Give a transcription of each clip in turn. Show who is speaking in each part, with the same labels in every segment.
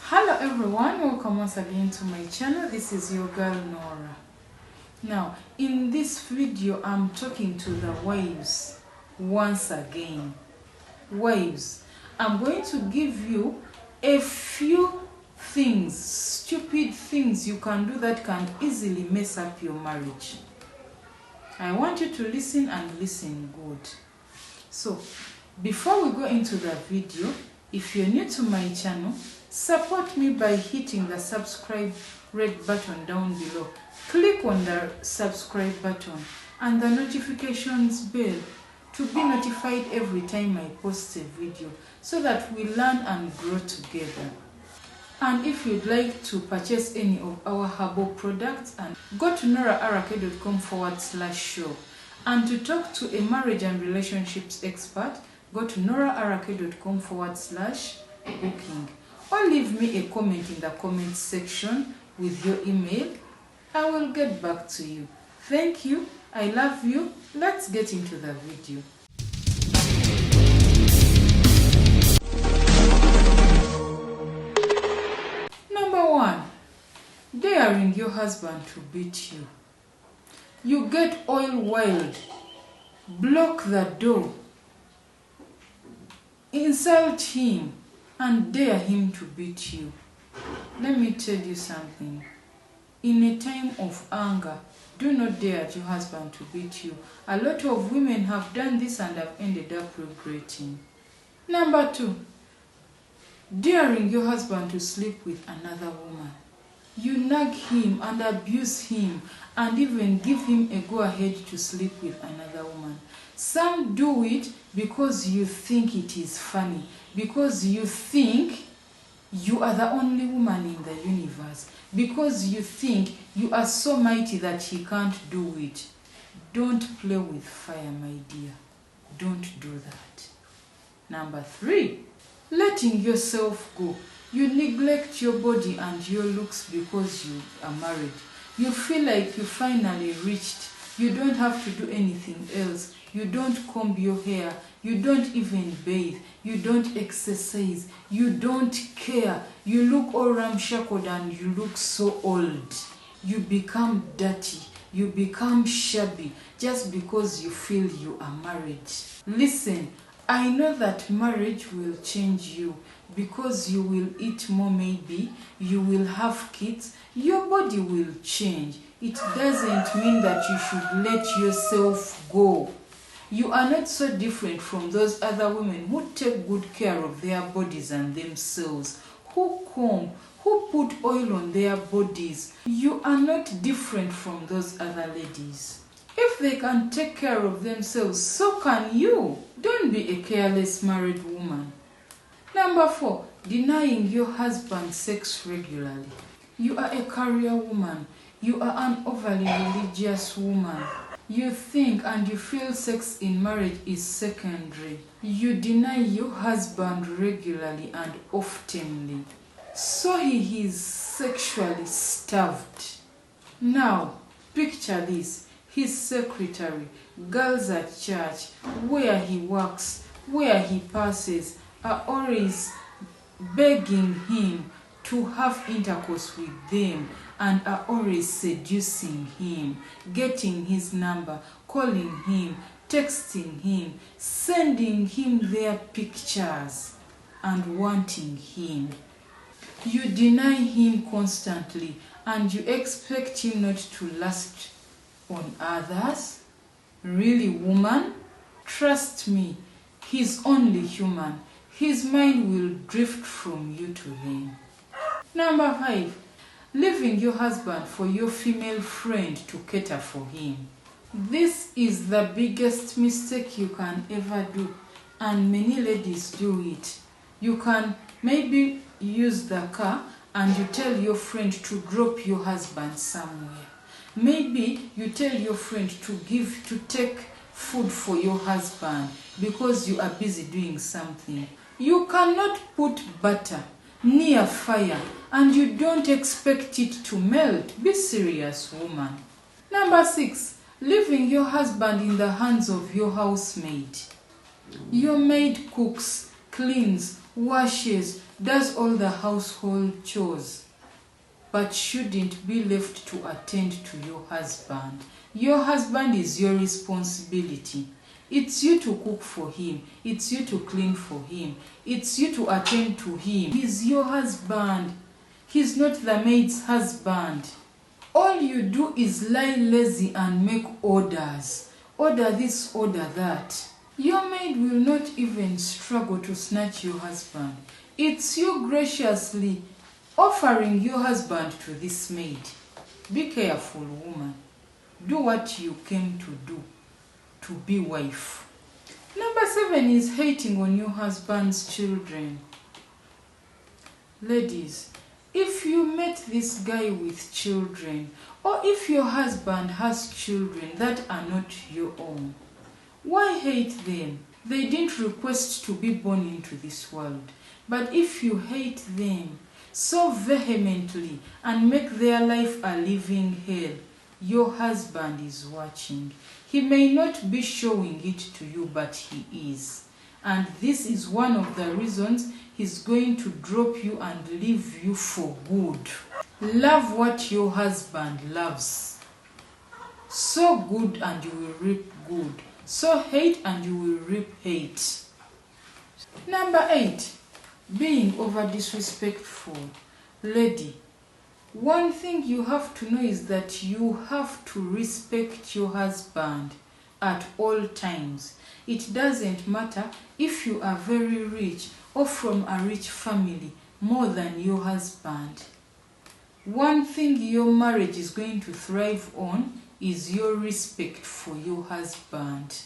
Speaker 1: Hello everyone, welcome once again to my channel. This is your girl Nora. Now in this video I'm talking to the wives once again. Wives, I'm going to give you a few things, stupid things you can do that can easily mess up your marriage. I want you to listen and listen good. So before we go into the video, if you're new to my channel, support me by hitting the subscribe red button down below. Click on the subscribe button and the notifications bell to be notified every time I post a video so that we learn and grow together. And if you'd like to purchase any of our herbal products, and go to noraarake.com/shop. And to talk to a marriage and relationships expert, go to noraarake.com/booking. Or leave me a comment in the comment section with your email. I will get back to you. Thank you. I love you. Let's get into the video. Number 1. Daring your husband to beat you. You get oil wild. Block the door. Insult him and dare him to beat you. Let me tell you something. In a time of anger, do not dare your husband to beat you. A lot of women have done this and have ended up regretting. Number 2. Daring your husband to sleep with another woman. You nag him and abuse him and even give him a go-ahead to sleep with another woman. Some do it because you think it is funny, because you think you are the only woman in the universe, because you think you are so mighty that he can't do it. Don't play with fire, my dear. Don't do that. Number 3. Letting yourself go. You neglect your body and your looks because you are married. You feel like you finally reached. You don't have to do anything else. You don't comb your hair. You don't even bathe. You don't exercise. You don't care. You look all ramshackled and you look so old. You become dirty. You become shabby just because you feel you are married. Listen, I know that marriage will change you because you will eat more, maybe. You will have kids. Your body will change. It doesn't mean that you should let yourself go. You are not so different from those other women who take good care of their bodies and themselves, who comb, who put oil on their bodies. You are not different from those other ladies. If they can take care of themselves, so can you. Don't be a careless married woman. Number 4. Denying your husband sex regularly. You are a career woman. You are an overly religious woman. You think and you feel sex in marriage is secondary. You deny your husband regularly and oftenly, so he is sexually starved. Now, picture this. His secretary, girls at church, where he works, where he passes, are always begging him to have intercourse with them and are always seducing him, getting his number, calling him, texting him, sending him their pictures and wanting him. You deny him constantly and you expect him not to lust on others? Really, woman? Trust me, he's only human. His mind will drift from you to him. Number 5. Leaving your husband for your female friend to cater for him. This is the biggest mistake you can ever do, and many ladies do it. You can maybe use the car and you tell your friend to drop your husband somewhere. Maybe you tell your friend to take food for your husband because you are busy doing something. You cannot put butter near fire and you don't expect it to melt. Be serious, woman. Number 6. Leaving your husband in the hands of your housemaid. Your maid cooks, cleans, washes, does all the household chores, but shouldn't be left to attend to your husband. Your husband is your responsibility. It's you to cook for him. It's you to clean for him. It's you to attend to him. He's your husband. He's not the maid's husband. All you do is lie lazy and make orders. Order this, order that. Your maid will not even struggle to snatch your husband. It's you graciously offering your husband to this maid. Be careful, woman. Do what you came to do, to be wife. Number 7 is hating on your husband's children. Ladies, if you met this guy with children, or if your husband has children that are not your own, why hate them? They didn't request to be born into this world. But if you hate them so vehemently and make their life a living hell, your husband is watching. He may not be showing it to you, but he is. And this is one of the reasons he's going to drop you and leave you for good. Love what your husband loves. Sow good and you will reap good. Sow hate and you will reap hate. Number 8, being over disrespectful. Lady, one thing you have to know is that you have to respect your husband at all times. It doesn't matter if you are very rich or from a rich family more than your husband. One thing your marriage is going to thrive on is your respect for your husband.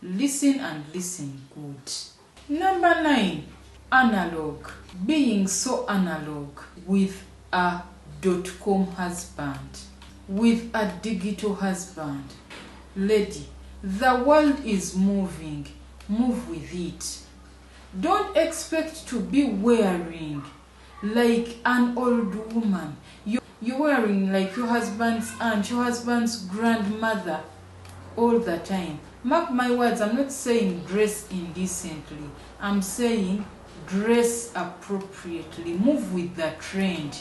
Speaker 1: Listen and listen good. Number 9, analog. Being so analog with a .com husband, with a digital husband. Lady, the world is moving. Move with it. Don't expect to be wearing like an old woman. You're wearing like your husband's aunt, your husband's grandmother all the time. Mark my words, I'm not saying dress indecently. I'm saying dress appropriately. Move with the trend.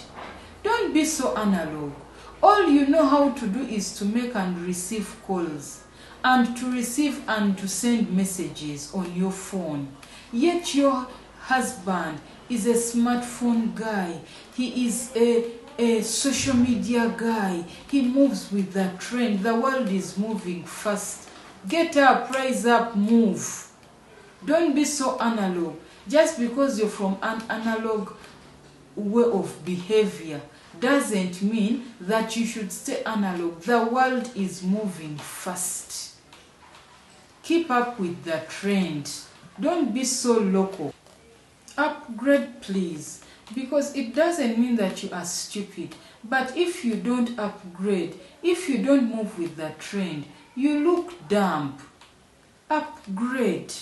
Speaker 1: Don't be so analog. All you know how to do is to make and receive calls, and to receive and to send messages on your phone. Yet your husband is a smartphone guy. He is a social media guy. He moves with the trend. The world is moving fast. Get up, rise up, move. Don't be so analog. Just because you're from an analog way of behavior doesn't mean that you should stay analog. The world is moving fast. Keep up with the trend. Don't be so local. Upgrade, please, because it doesn't mean that you are stupid. But if you don't upgrade, if you don't move with the trend, you look dumb. Upgrade.